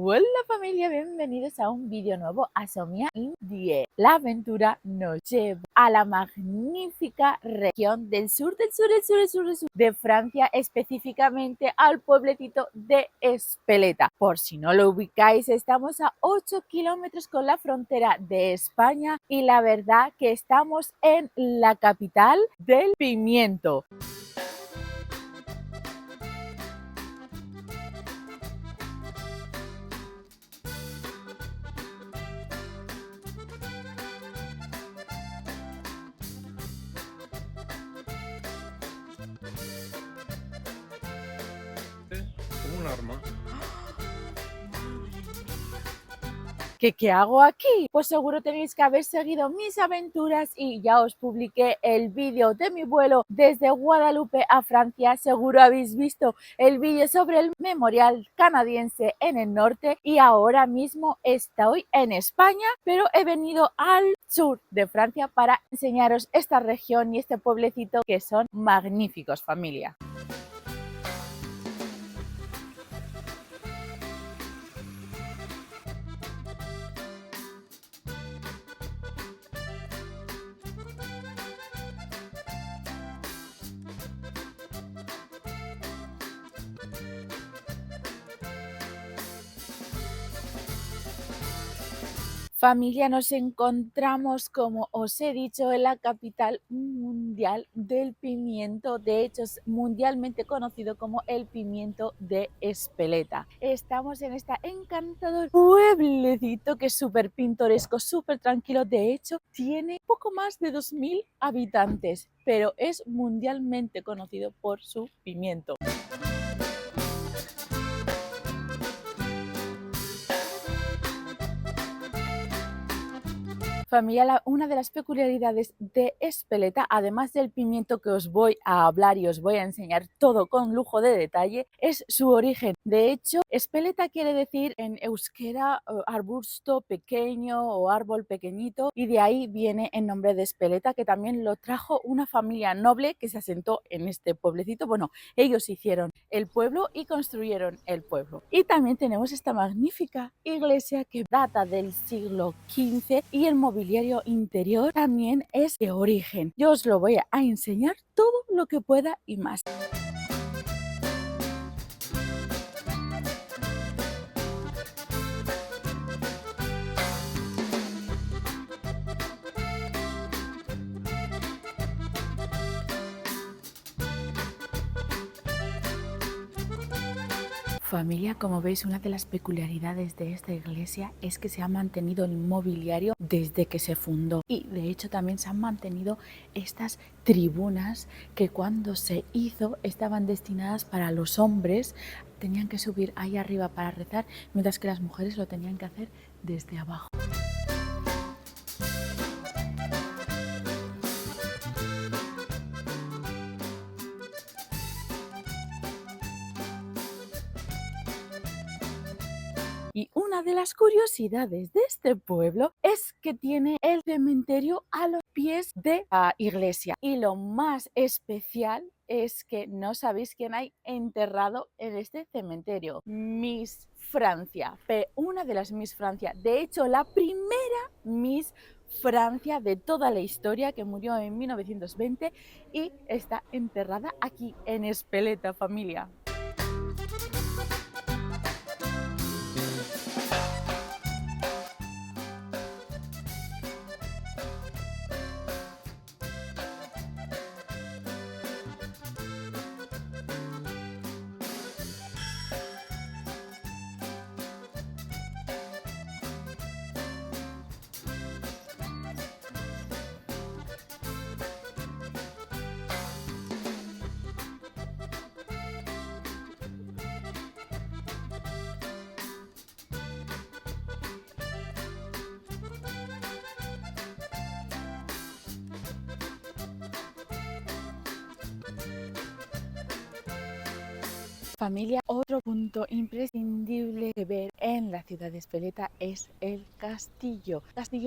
Hola familia, bienvenidos a un vídeo nuevo a Somia Indie. La aventura nos lleva a la magnífica región del sur de Francia, específicamente al pueblecito de Espeleta. Por si no lo ubicáis, estamos a 8 kilómetros con la frontera de España y la verdad que estamos en la capital del pimiento. Como un arma. ¿Qué hago aquí? Pues seguro tenéis que haber seguido mis aventuras y ya os publiqué el vídeo de mi vuelo desde Guadalupe a Francia. Seguro habéis visto el vídeo sobre el memorial canadiense en el norte y ahora mismo estoy en España, pero he venido al sur de Francia para enseñaros esta región y este pueblecito que son magníficos, familia. Familia, nos encontramos, como os he dicho, en la capital mundial del pimiento. De hecho, es mundialmente conocido como el pimiento de Espeleta. Estamos en este encantador pueblecito que es súper pintoresco, súper tranquilo. De hecho, tiene poco más de 2000 habitantes, pero es mundialmente conocido por su pimiento. Familia, una de las peculiaridades de Espeleta, además del pimiento que os voy a hablar y os voy a enseñar todo con lujo de detalle, es su origen. De hecho, Espeleta quiere decir en euskera arbusto pequeño o árbol pequeñito, y de ahí viene el nombre de Espeleta, que también lo trajo una familia noble que se asentó en este pueblecito. Bueno, ellos hicieron el pueblo y construyeron el pueblo. Y también tenemos esta magnífica iglesia que data del siglo XV y el mobiliario interior también es de origen. Yo os lo voy a enseñar todo lo que pueda y más. Familia, como veis, una de las peculiaridades de esta iglesia es que se ha mantenido el mobiliario desde que se fundó, y de hecho también se han mantenido estas tribunas que cuando se hizo estaban destinadas para los hombres, tenían que subir ahí arriba para rezar, mientras que las mujeres lo tenían que hacer desde abajo. Y una de las curiosidades de este pueblo es que tiene el cementerio a los pies de la iglesia. Y lo más especial es que no sabéis quién hay enterrado en este cementerio. Miss Francia, una de las Miss Francia. De hecho, la primera Miss Francia de toda la historia, que murió en 1920 y está enterrada aquí en Espeleta, familia. Familia, otro punto imprescindible de ver en la ciudad de Espeleta es el castillo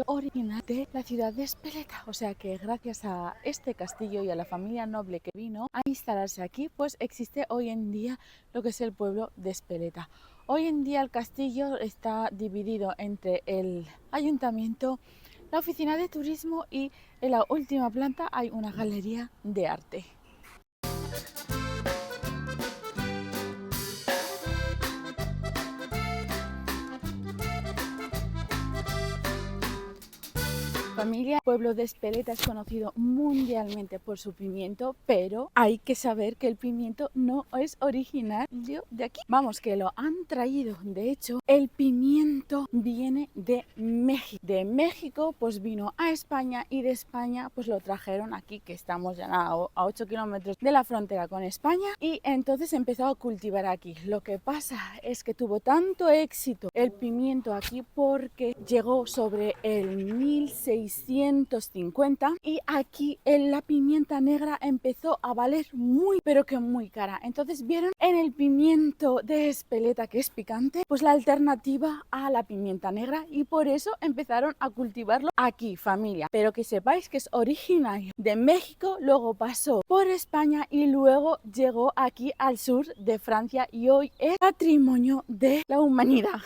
original de la ciudad de Espeleta. O sea que gracias a este castillo y a la familia noble que vino a instalarse aquí, pues existe hoy en día lo que es el pueblo de Espeleta. Hoy en día el castillo está dividido entre el ayuntamiento, la oficina de turismo y en la última planta hay una galería de arte. Familia, el pueblo de Espeleta es conocido mundialmente por su pimiento, pero hay que saber que el pimiento no es originario de aquí. Vamos, que lo han traído. De hecho, el pimiento viene de México. De México, pues vino a España y de España, pues lo trajeron aquí, que estamos ya a 8 kilómetros de la frontera con España, y entonces empezó a cultivar aquí. Lo que pasa es que tuvo tanto éxito el pimiento aquí porque llegó sobre el 1650 y aquí la pimienta negra empezó a valer muy pero que muy cara. Entonces vieron en el pimiento de Espeleta, que es picante, pues la alternativa a la pimienta negra y por eso empezaron a cultivarlo aquí, familia. Pero que sepáis que es originario de México, luego pasó por España y luego llegó aquí al sur de Francia y hoy es patrimonio de la humanidad.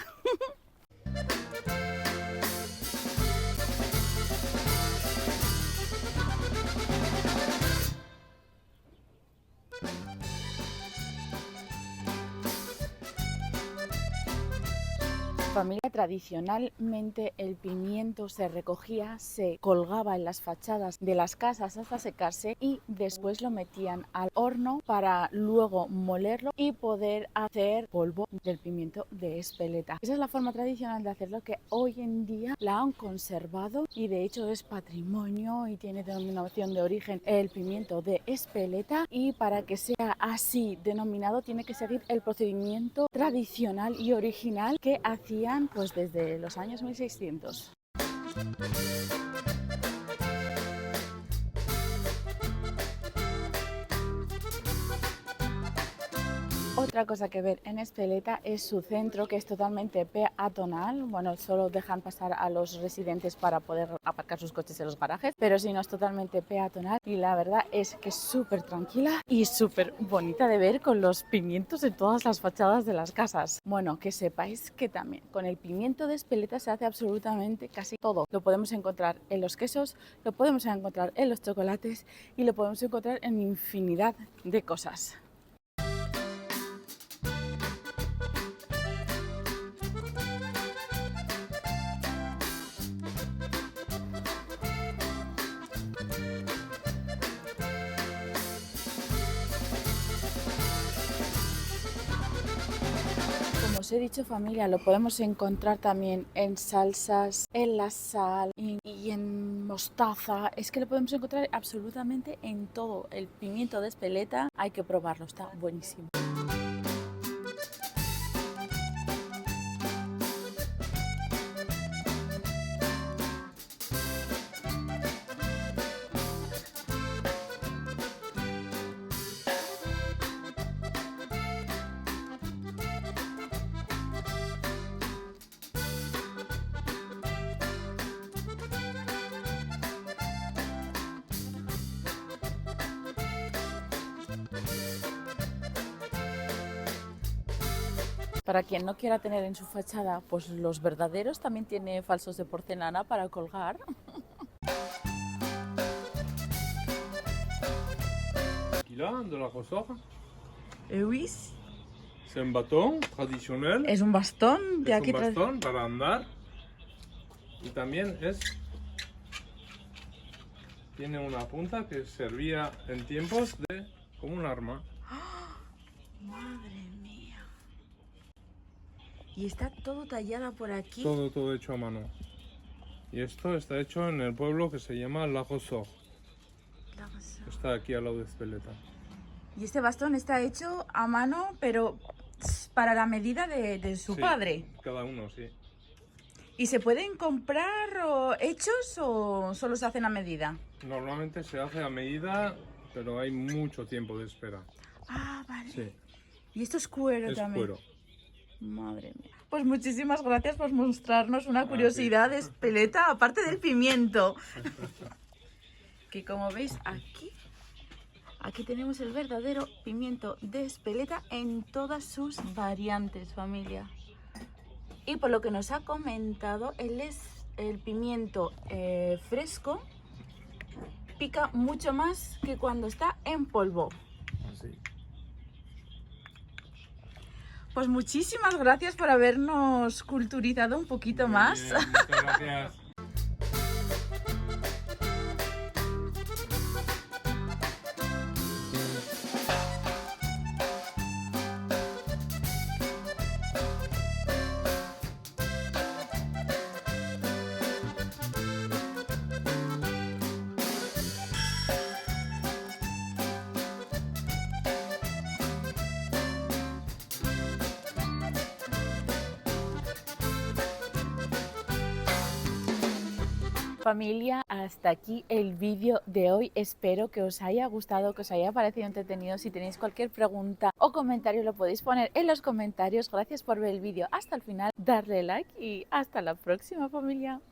Familia, tradicionalmente el pimiento se recogía, se colgaba en las fachadas de las casas hasta secarse y después lo metían al horno para luego molerlo y poder hacer polvo del pimiento de Espeleta. Esa es la forma tradicional de hacerlo, que hoy en día la han conservado y de hecho es patrimonio y tiene denominación de origen el pimiento de Espeleta, y para que sea así denominado tiene que seguir el procedimiento tradicional y original que hacía pues desde los años 1600. Otra cosa que ver en Espeleta es su centro, que es totalmente peatonal. Bueno, solo dejan pasar a los residentes para poder aparcar sus coches en los garajes, pero si no, es totalmente peatonal y la verdad es que es súper tranquila y súper bonita de ver, con los pimientos en todas las fachadas de las casas. Bueno, que sepáis que también con el pimiento de Espeleta se hace absolutamente casi todo. Lo podemos encontrar en los quesos, lo podemos encontrar en los chocolates y lo podemos encontrar en infinidad de cosas. Como os he dicho, familia, lo podemos encontrar también en salsas, en la sal y en mostaza. Es que lo podemos encontrar absolutamente en todo. El pimiento de Espeleta hay que probarlo, está buenísimo. Para quien no quiera tener en su fachada pues los verdaderos, también tiene falsos de porcelana para colgar. Là, de la ressort. Oui. C'est un bâton traditionnel. Es un bastón de Es aquí. un bastón para andar. Y también tiene una punta que servía en tiempos de como un arma. Madre mía. Y está todo tallado por aquí. Todo hecho a mano. Y esto está hecho en el pueblo que se llama La Ressort. Está aquí al lado de Espeleta. Y este bastón está hecho a mano, pero para la medida de su padre. Cada uno, sí. ¿Y se pueden comprar hechos o solo se hacen a medida? Normalmente se hace a medida, pero hay mucho tiempo de espera. Ah, vale. Sí. Y esto es cuero Es también. cuero. Madre mía. Pues muchísimas gracias por mostrarnos una curiosidad de Espeleta, aparte del pimiento. Que como veis aquí Aquí tenemos el verdadero pimiento de Espeleta en todas sus variantes, familia. Y por lo que nos ha comentado, el pimiento fresco pica mucho más que cuando está en polvo. Así. Pues muchísimas gracias por habernos culturizado un poquito Muy más. bien, muchas gracias. Familia, hasta aquí el vídeo de hoy. Espero que os haya gustado, que os haya parecido entretenido. Si tenéis cualquier pregunta o comentario lo podéis poner en los comentarios. Gracias por ver el vídeo hasta el final, darle like y hasta la próxima, familia.